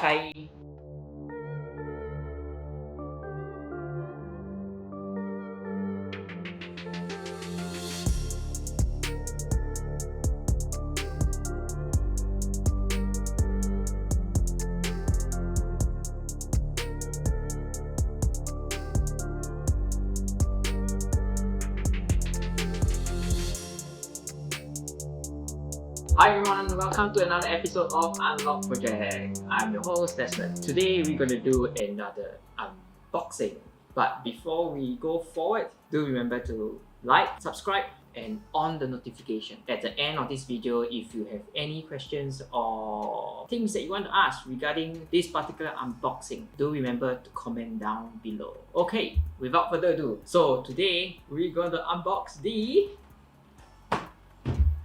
Hi. Hi everyone, welcome to another episode of Unlock Project. I'm your host Desmond. Today we're going to do another unboxing. But before we go forward, do remember to like, subscribe, and on the notification. At the end of this video, if you have any questions or things that you want to ask regarding this particular unboxing, do remember to comment down below. Okay, without further ado, so today we're going to unbox the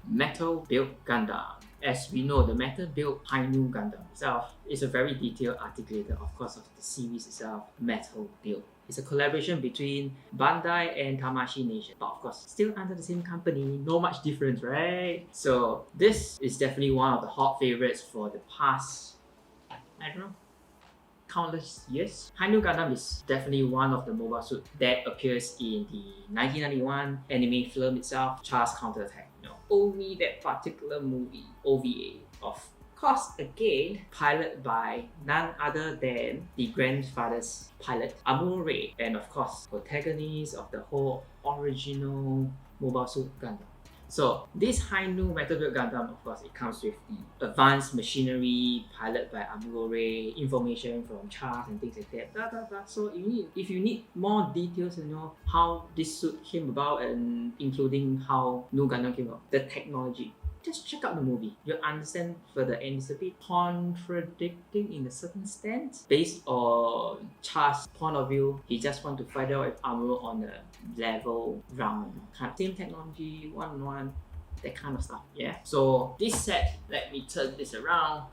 Metal Build Gundam. As we know, the Metal Build Hainu Gundam itself is a very detailed articulator, of course, of the series itself, Metal Build. It's a collaboration between Bandai and Tamashii Nation, but of course, still under the same company, no much difference, right? So this is definitely one of the hot favorites for the past, I don't know, countless years. Hainu Gundam is definitely one of the mobile suits that appears in the 1991 anime film itself, Char's Counterattack. Only that particular movie, OVA, of course, again, piloted by none other than the grandfather's pilot, Amuro, and of course, protagonist of the whole original Mobile Suit Gundam. So this Hainu Metal Build Gundam, of course, it comes with the advanced machinery piloted by Amuro, information from charts and things like that. Blah, blah, blah. So if you need more details to know how this suit came about and including how New Gundam came about, the technology, just check out the movie. You'll understand further, and it's a bit contradicting in a certain stance. Based on Char's point of view, he just want to fight out with Amuro on a level ground. Kind of same technology, one-on-one, that kind of stuff. Yeah. So this set, let me turn this around.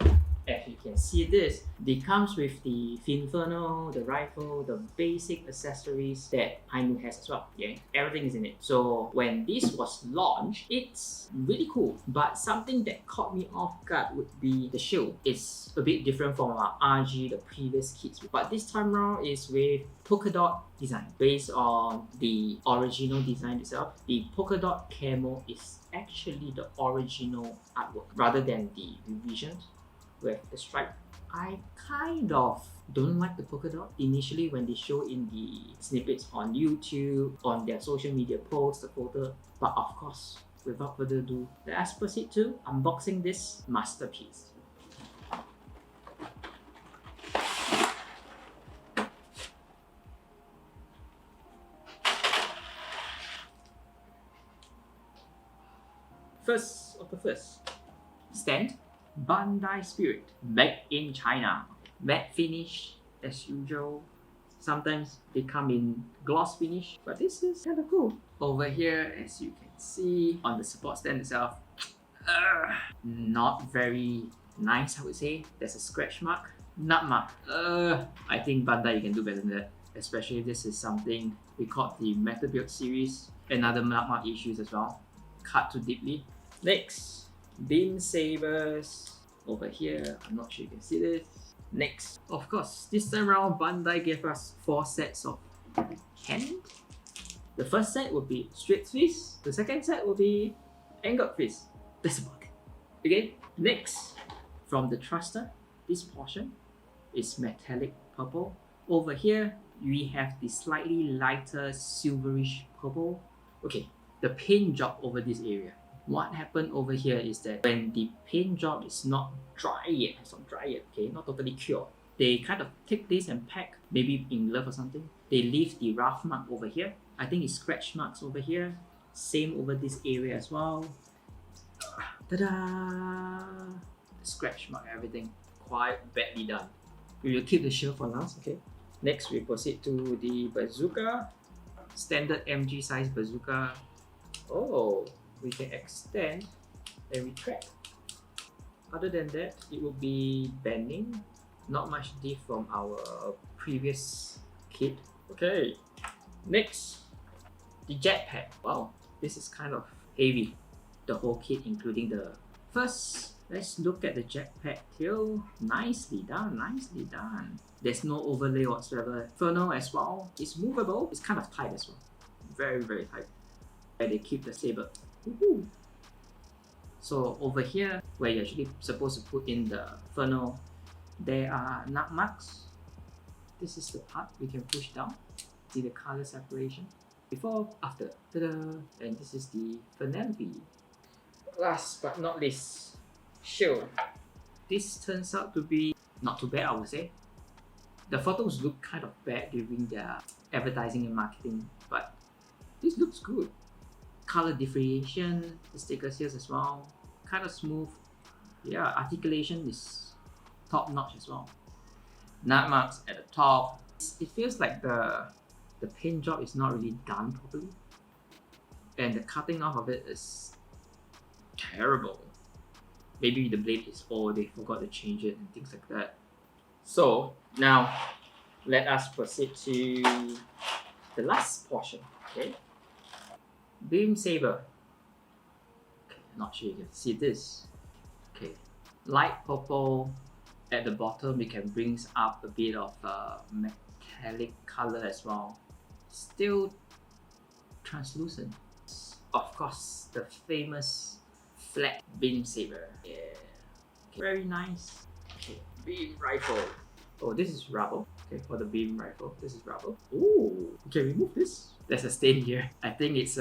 As you can see this, it comes with the Finferno, the rifle, the basic accessories that Hainu has as well. Yeah, everything is in it. So when this was launched, it's really cool. But something that caught me off guard would be the shield. It's a bit different from our RG, the previous kits. But this time around is with polka dot design. Based on the original design itself, the polka dot camo is actually the original artwork rather than the revisions with the stripe. I kind of don't like the polka dot initially when they show in the snippets on YouTube, on their social media posts, the photo. But of course, without further ado, let us proceed to unboxing this masterpiece. First of the first, stand. Bandai Spirit, made in China. Matte finish as usual. Sometimes they come in gloss finish, but this is kind of cool. Over here, as you can see on the support stand itself, not very nice, I would say. There's a scratch mark, nut mark. I think Bandai, you can do better than that. Especially this is something we call the Metal Build series. Another nut mark issues as well. Cut too deeply. Next. Beam sabers over here. I'm not sure you can see this. Next, of course, this time around Bandai gave us 4 sets of hand. The first set will be straight fist. The second set will be angled fist. That's about it. Okay. Next, from the thruster, this portion is metallic purple. Over here, we have the slightly lighter silverish purple. Okay, the paint job over this area. What happened over here is that when the paint job is not dry yet, okay, not totally cured, they kind of take this and pack, maybe in glove or something. They leave the rough mark over here. I think it's scratch marks over here. Same over this area as well. Ta-da! The scratch mark, everything quite badly done. We will keep the shield for last, okay? Next, we proceed to the bazooka. Standard MG size bazooka. Oh, we can extend and retract. Other than that, it will be bending. Not much diff from our previous kit. Okay, next, the jetpack. Wow, this is kind of heavy. The whole kit, including the first Let's look at the jetpack tail. Nicely done, nicely done. There's no overlay whatsoever. Funnel as well. It's movable. It's kind of tight as well. Very, very tight. Where they keep the saber. Woohoo! So over here, where you're actually supposed to put in the funnel, there are nut marks. This is the part we can push down. See the color separation. Before, after. Ta-da! And this is the finale. Last but not least, shield. This turns out to be not too bad, I would say. The photos look kind of bad during their advertising and marketing, but this looks good. Color differentiation, the stickers here as well, kind of smooth. Yeah, articulation is top notch as well. Nut marks at the top. It feels like the paint job is not really done properly, and the cutting off of it is terrible. Maybe the blade is old, they forgot to change it and things like that. So now let us proceed to the last portion. Okay, beam saber. Okay, not sure you can see this. Okay, light purple at the bottom. We can bring up a bit of metallic color as well. Still translucent. Of course, the famous flat beam saber. Yeah, okay. Very nice. Okay, beam rifle. Oh, this is rubber. Okay, for the beam rifle, this is rubber. Ooh, okay, remove this. There's a stain here. I think it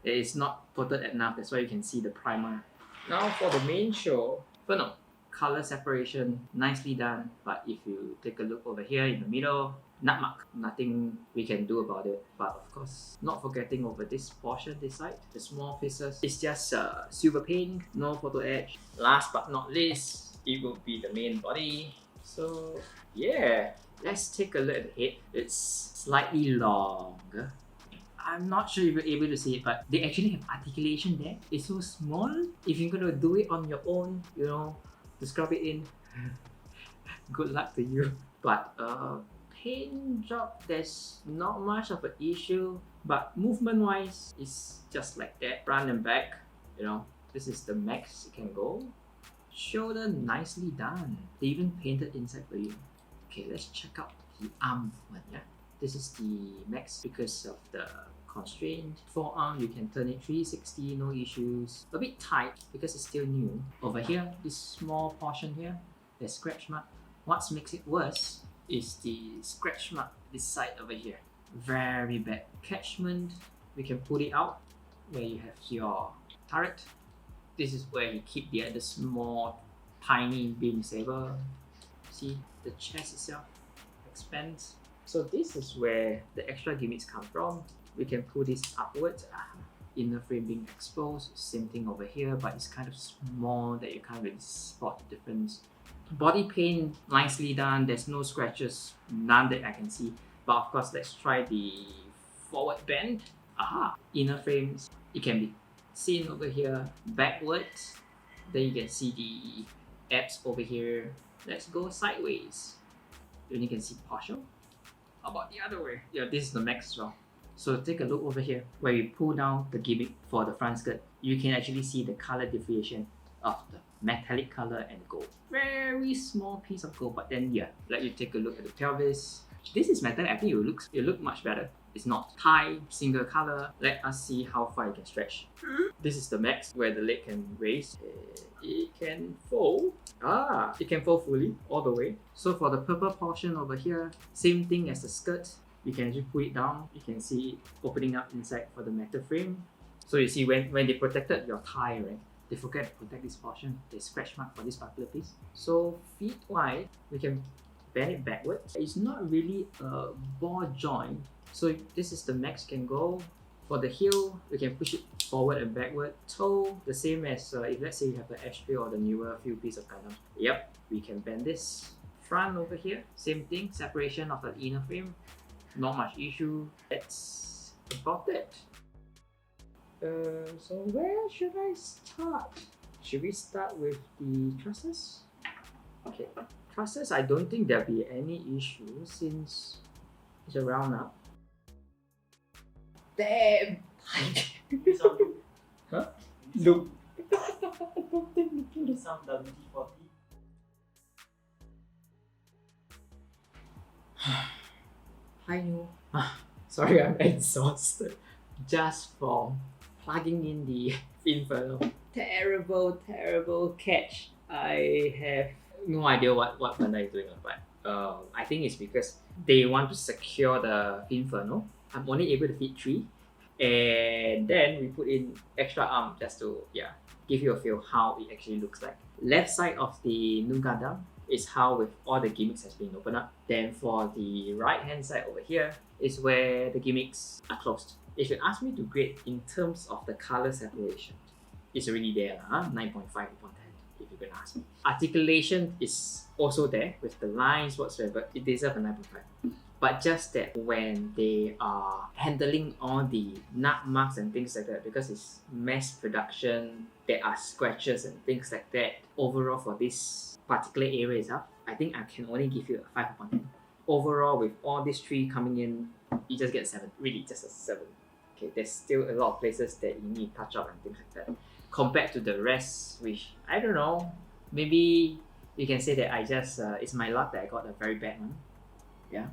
is not coated enough. That's why you can see the primer. Now for the main show, funnel. Color separation, nicely done. But if you take a look over here in the middle, nut mark. Nothing we can do about it. But of course, not forgetting over this portion, this side, the small pieces. It's just silver paint, no photo edge. Last but not least, it will be the main body. So yeah, let's take a look at the head. It's slightly longer. I'm not sure if you're able to see it, but they actually have articulation there. It's so small. If you're gonna do it on your own, you know, to scrub it in, good luck to you. But paint job, there's not much of an issue, but movement wise, it's just like that, front and back. You know, this is the max it can go. Shoulder nicely done. They even painted inside for you. Okay, let's check out the arm movement. Yeah, this is the max because of the constraint. Forearm, you can turn it 360, no issues. A bit tight because it's still new. Over here, this small portion here, there's scratch mark. What makes it worse is the scratch mark this side over here. Very bad. Catchment, we can pull it out where you have your turret. This is where you keep the other small tiny beam saber. See, the chest itself expands. So this is where the extra gimmicks come from. We can pull this upwards. Inner frame being exposed. Same thing over here, but it's kind of small that you can't really spot the difference. Body paint, nicely done. There's no scratches, none that I can see. But of course, let's try the forward bend. Inner frames, it can be seen over here. Backwards, then you can see the abs over here. Let's go sideways. Then you can see partial. How about the other way? Yeah, this is the max as well. So take a look over here where you pull down the gimmick for the front skirt. You can actually see the color differentiation of the metallic color and gold. Very small piece of gold, but then yeah, let you take a look at the pelvis. This is metal. I think it look much better. It's not tie, single color. Let us see how far it can stretch. This is the max where the leg can raise. It can fold. It can fold fully all the way. So for the purple portion over here, same thing as the skirt. You can actually pull it down. You can see it opening up inside for the metal frame. So you see when they protected your thigh, right? They forget to protect this portion. They scratch mark for this particular piece. So feet wide, we can bend it backwards. It's not really a ball joint. So this is the max can go. For the heel, we can push it forward and backward. Toe, the same as if let's say you have the S3 or the newer few piece of Gundam. Yep, we can bend this. Front over here, same thing, separation of the inner frame. Not much issue. That's about it. So where should I start? Should we start with the trusses? Okay, trusses, I don't think there'll be any issue since it's a round up. Damn! Huh? Loop. don't think looking at some WD-40. Hi, New. Sorry, I'm exhausted. Just from plugging in the Inferno. Terrible, terrible catch. I have no idea what Bandai is doing, but I think it's because they want to secure the Inferno. I'm only able to fit 3, and then we put in extra arm just to give you a feel how it actually looks like. Left side of the new Gundam is how with all the gimmicks has been opened up. Then for the right hand side over here is where the gimmicks are closed. If you ask me to grade in terms of the color separation, it's already there, 9.5 upon 10 if you're gonna ask me. Articulation is also there with the lines whatsoever, it deserves a 9.5. But just that when they are handling all the nut marks and things like that, because it's mass production, there are scratches and things like that. Overall for this particular area itself, I think I can only give you a 5 upon 10. Overall, with all these 3 coming in, you just get a 7. Really, just a 7. Okay, there's still a lot of places that you need to touch up and things like that. Compared to the rest, which I don't know, maybe you can say that I just it's my luck that I got a very bad one. Yeah.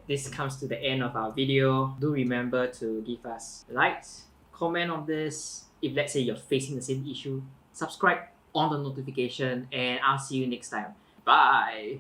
This comes to the end of our video. Do remember to give us likes, comment on this. If let's say you're facing the same issue, subscribe on the notification, and I'll see you next time. Bye.